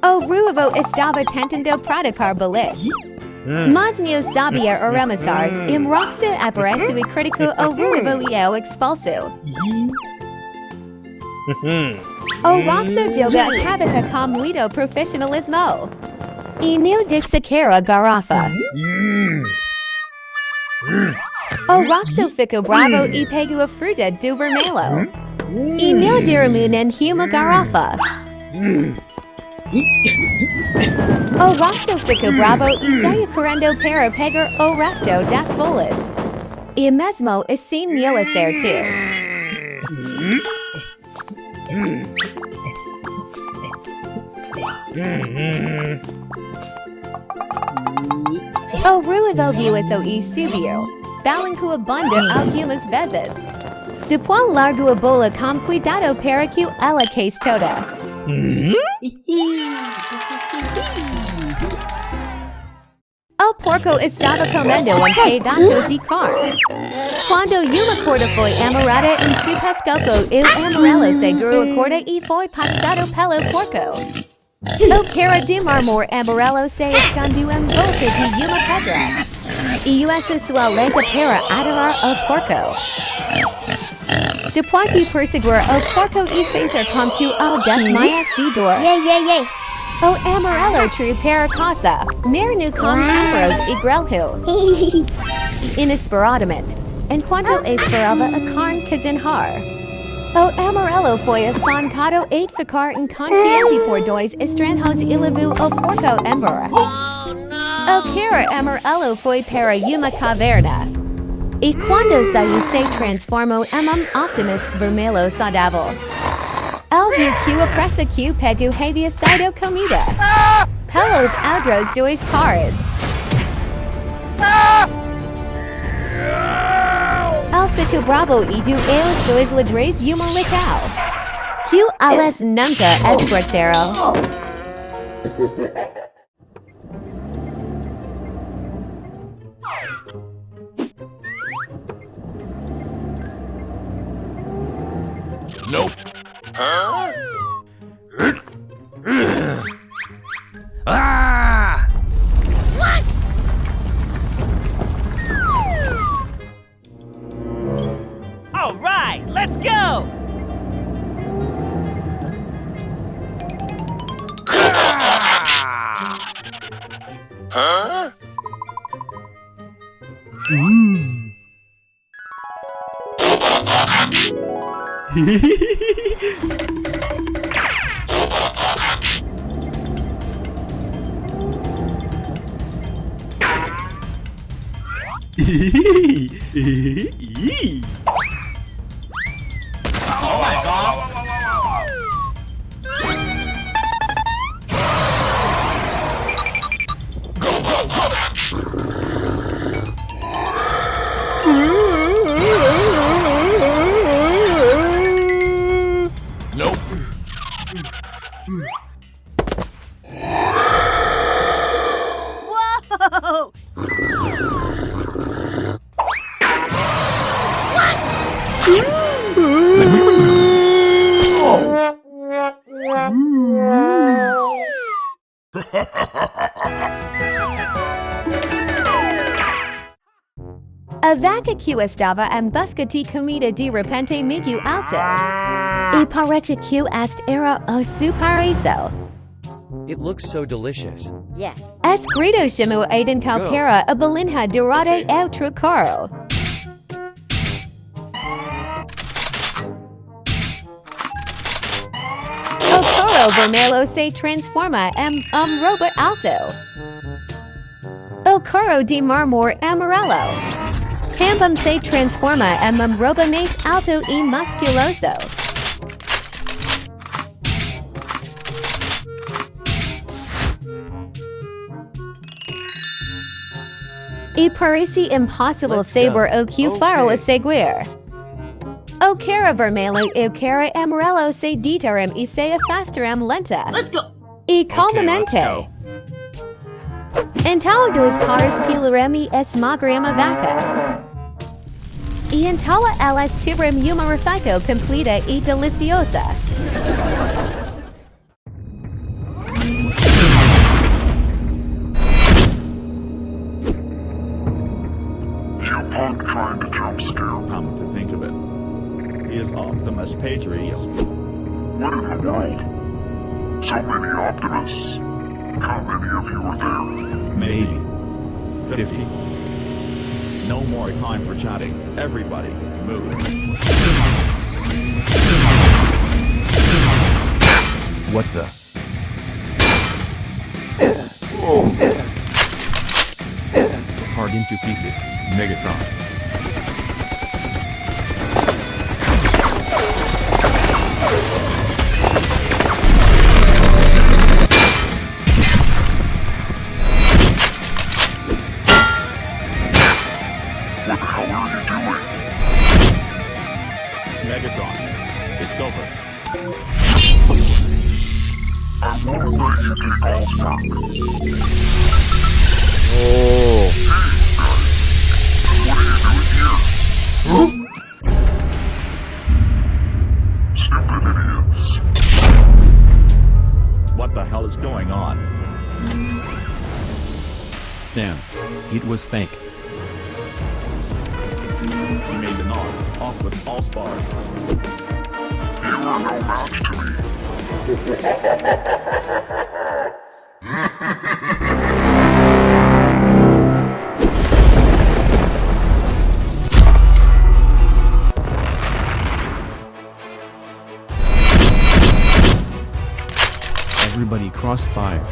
O ruivo estava tentando praticar boliche. Mas não sabia arremessar. Roxa apareceu e criticou o ruivo e o expulsou. O Roxa joga acaba com muito profissionalismo. E não disse que era garrafa. O Roxa ficou bravo e pegou a fruta do vermelho. E não derramou nenhuma garrafa. O Roxa ficou bravo e saiu correndo para pegar o resto das bolas. E mesmo assim não acertou. O ruivo viu isso e subiu. Balancou a bunda algumas vezes. Depois largou a bola com cuidado para que ela caísse toda. O porco estava comendo pedaço de carne. Quando uma corda foi amarrada em seu pescoço, o amarelo segurou a corda e foi passado pelo porco. O cara de mármore amarelo se escondeu em volta de uma pedra. E usou sua lengua para adorar o porco. Depois de perseguir o porco e fazer com que o desmaiasse de dor. O amarelo traiu para casa, mernou com temperos e grelhou. Inesperadamente, enquanto esperava a carne cozinhar. O amarelo foi espancado e ficar inconsciente por 2 estranhos e levou o porco embora. O cara amarelo foi para uma caverna. E quando saiu se transformou em optimist vermelho saudável. Ele viu que a pressa que pegou havia sido comida. Pelos outros 2 caras. Ele ficou bravo e deu eles 2 ladrões e uma lical. Que eles nunca escutaram. Nope. Huh? Ah! What? All right, let's go! Huh? Oh my god! Nope. Whoa! A vaca que estava em busca de comida de repente migu alto. E parece que este era o seu paraíso. It looks so delicious. Yes. Escrito chamou Aiden para a balinha dourada ao Truk. O coro vermelho se transforma em robot alto. O coro de mármore amarelo também se transforma em robot mais alto e musculoso. E parece impossível saber o que fará a seguir. O cara vermelho e o cara amarelo se ditaram e se afastaram lenta. Let's go. E calmamente. Então 2 caras pilaram e esmagaram a vaca. E então elas tiveram uma refeição completa e deliciosa. Patriots. What in the world? So many Optimists. How many of you are there? Maybe 50. No more time for chatting. Everybody, move. What the? Hard into pieces, Megatron. What the hell are you doing? Megatron, it's over. I won't let you take all's work. Oh. What are you doing here? Stupid idiots. What the hell is going on? Damn, it was fake. He made the knock, off with all spars. You are no match to me. Everybody crossfire.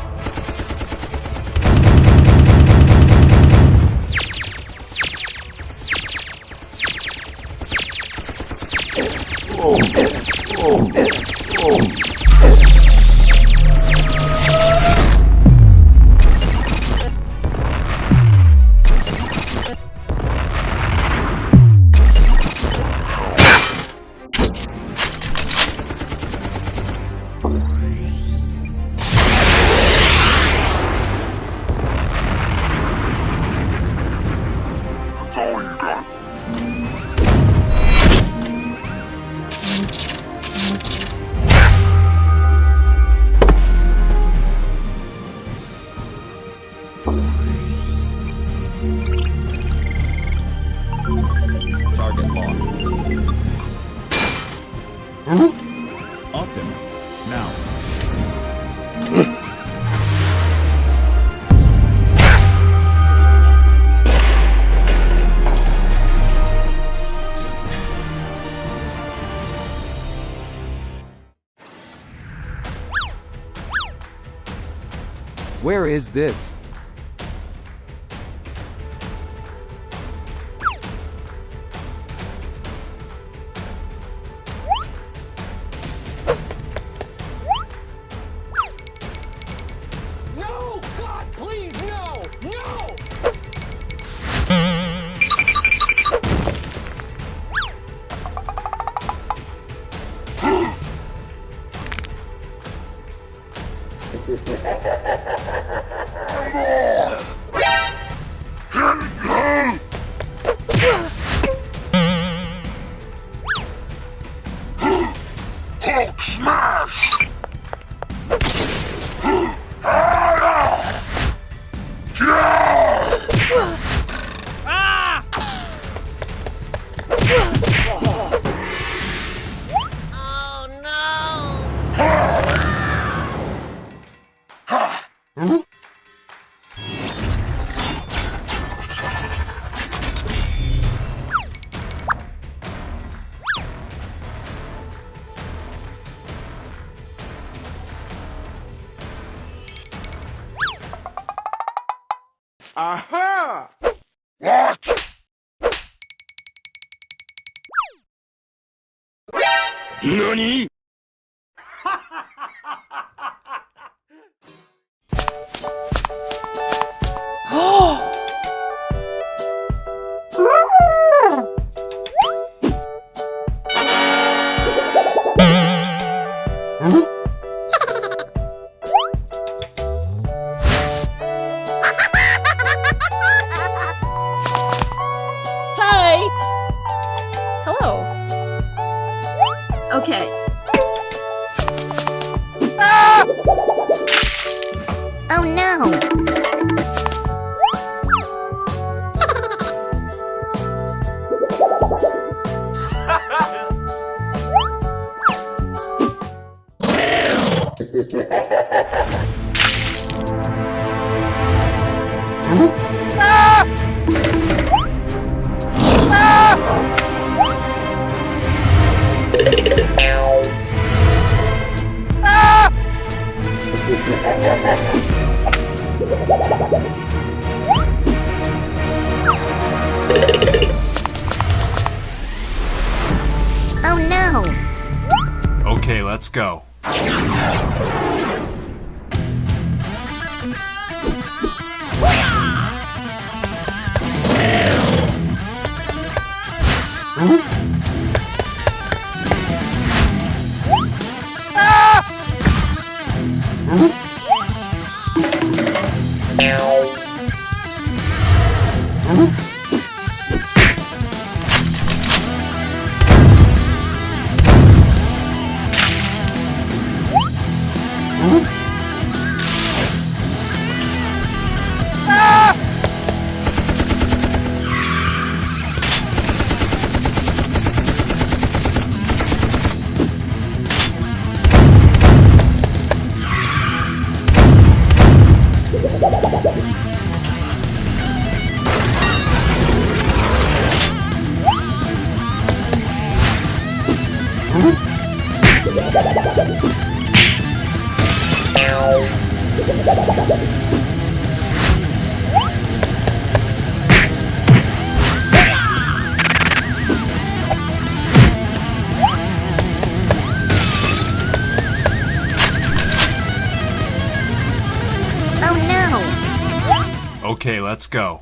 That's all you got. Target locked. Optimus, now. Where is this? No! God, please, no! No! Hulk smash! Ah! Aha! What? NANI?! Hello. Okay. Oh no. Oh no! Okay, let's go. Oh no! Okay, let's go.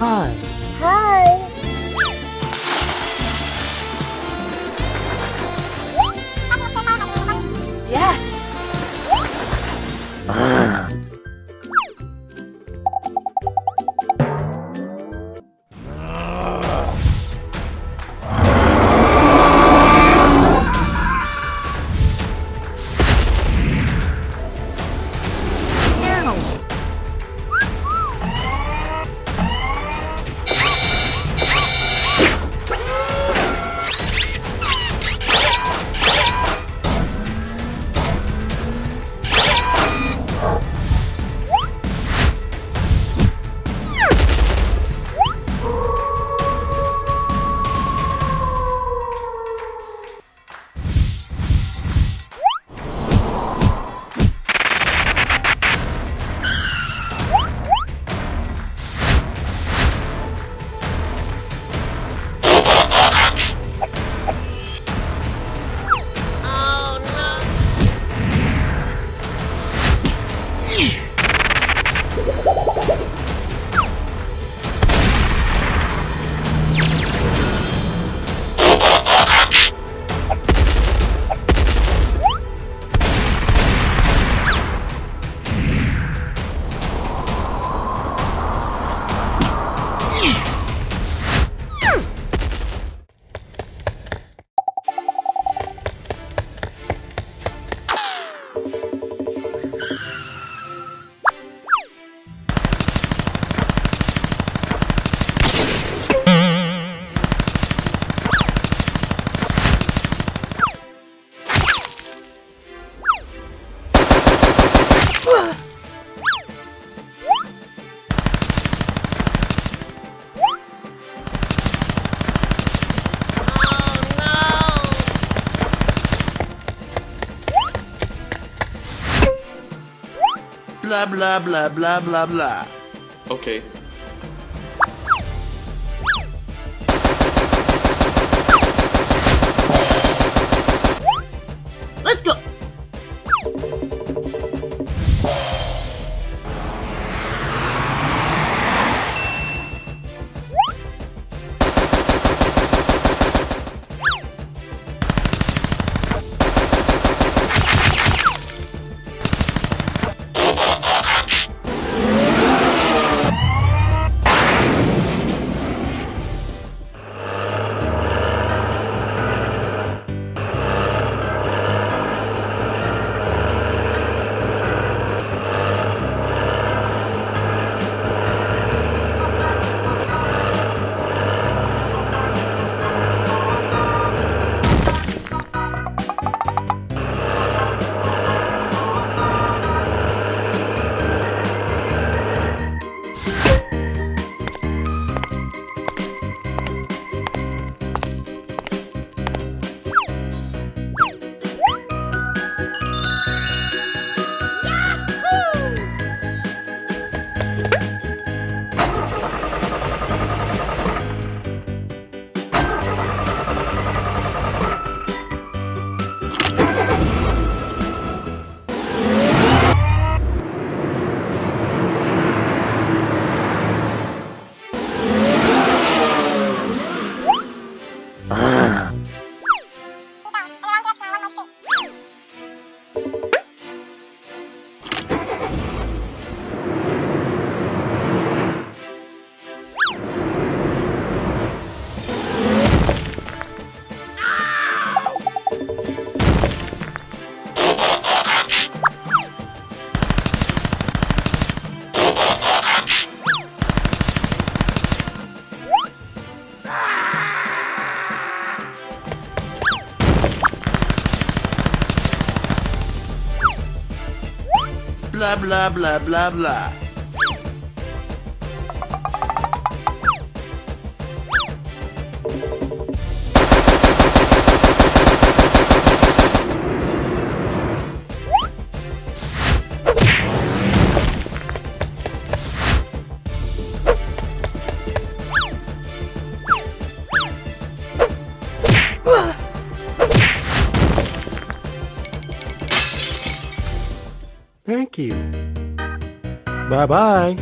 Hi. Hi. Yes. No. Blah blah blah blah blah blah. Okay. Let's go. Blah blah blah blah blah. Thank you. Bye-bye.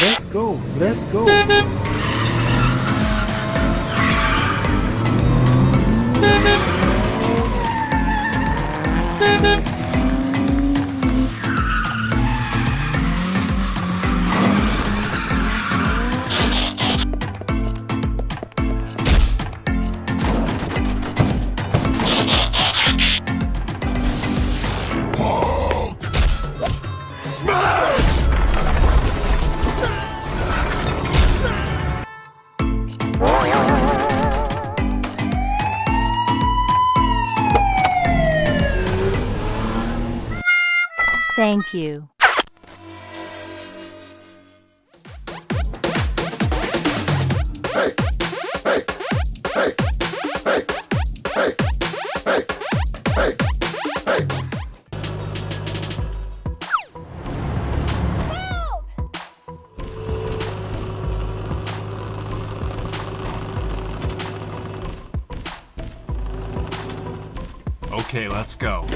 Let's go. Let's go. Thank you. Okay, let's go.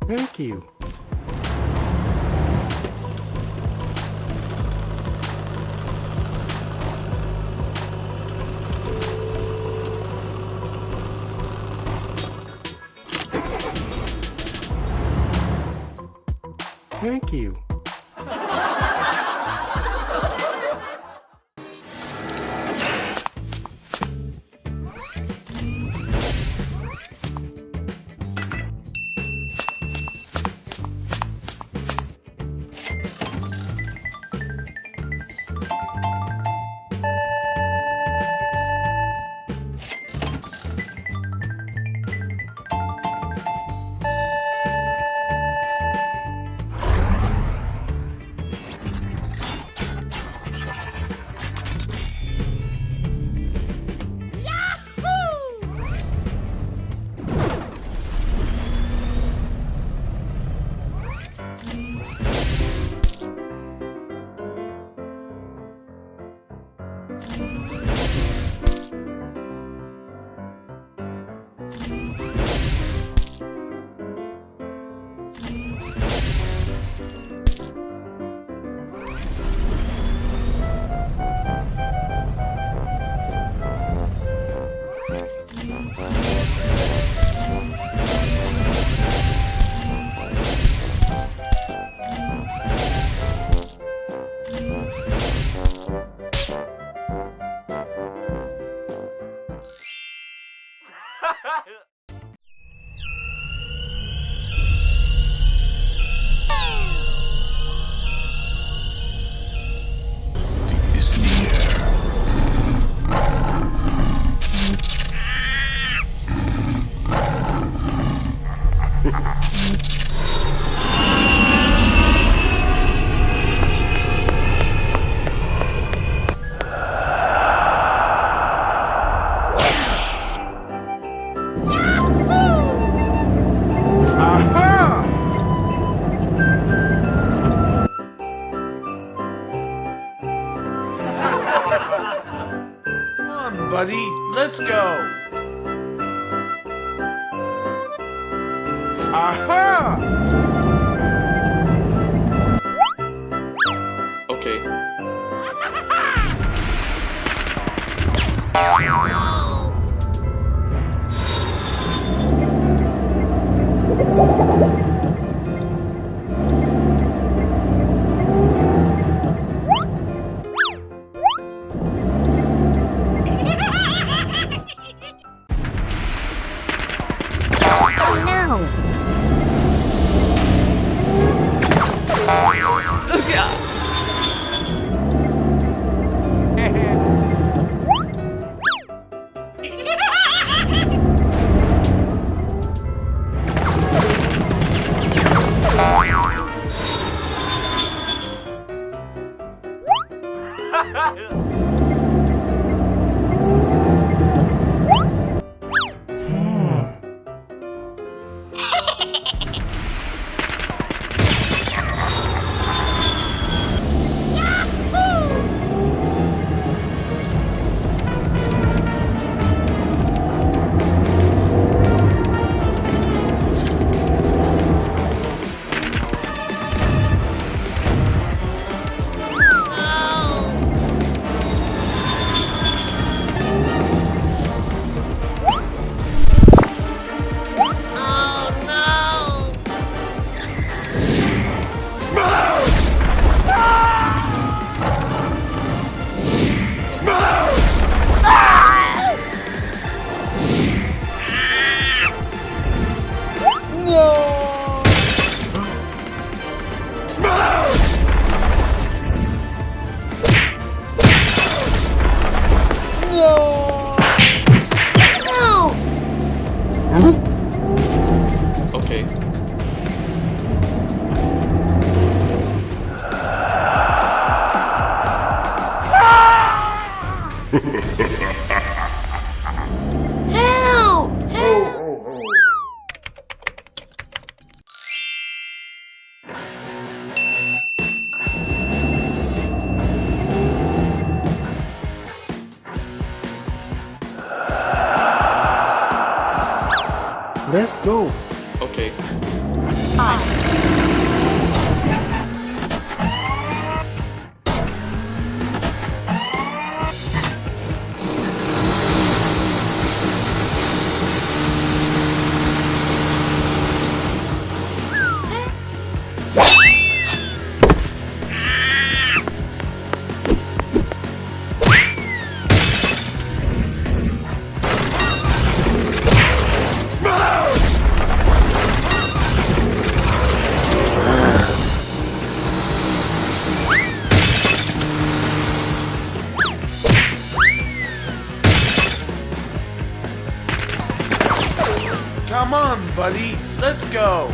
Thank you. Thank you. Buddy, let's go! Aha! Okay. Help! Let's go. Okay. Come on, buddy. Let's go.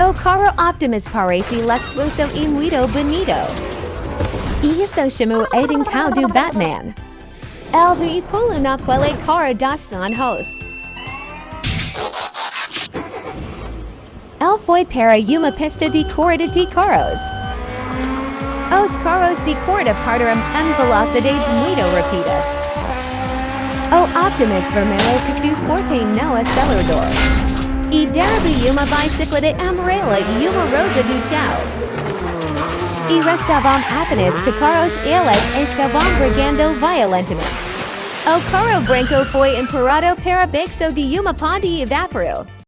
O caro optimus parece l'exuoso e muito bonito. Isso chamo Aiden Cow do Batman. El vi pulo naquele cara das sanjos. El foi para uma pista de corrida de carros. Os carros de corrida partiram em velocidades muito rápidas. O Optimus vermelho possui forte no acelerador. E derby uma bicicleta amarela e uma rosa do chão. E restavam apenas de carros eles estavam brigando violentamente. O carro branco foi empurrado para baixo de uma ponte e evaporou.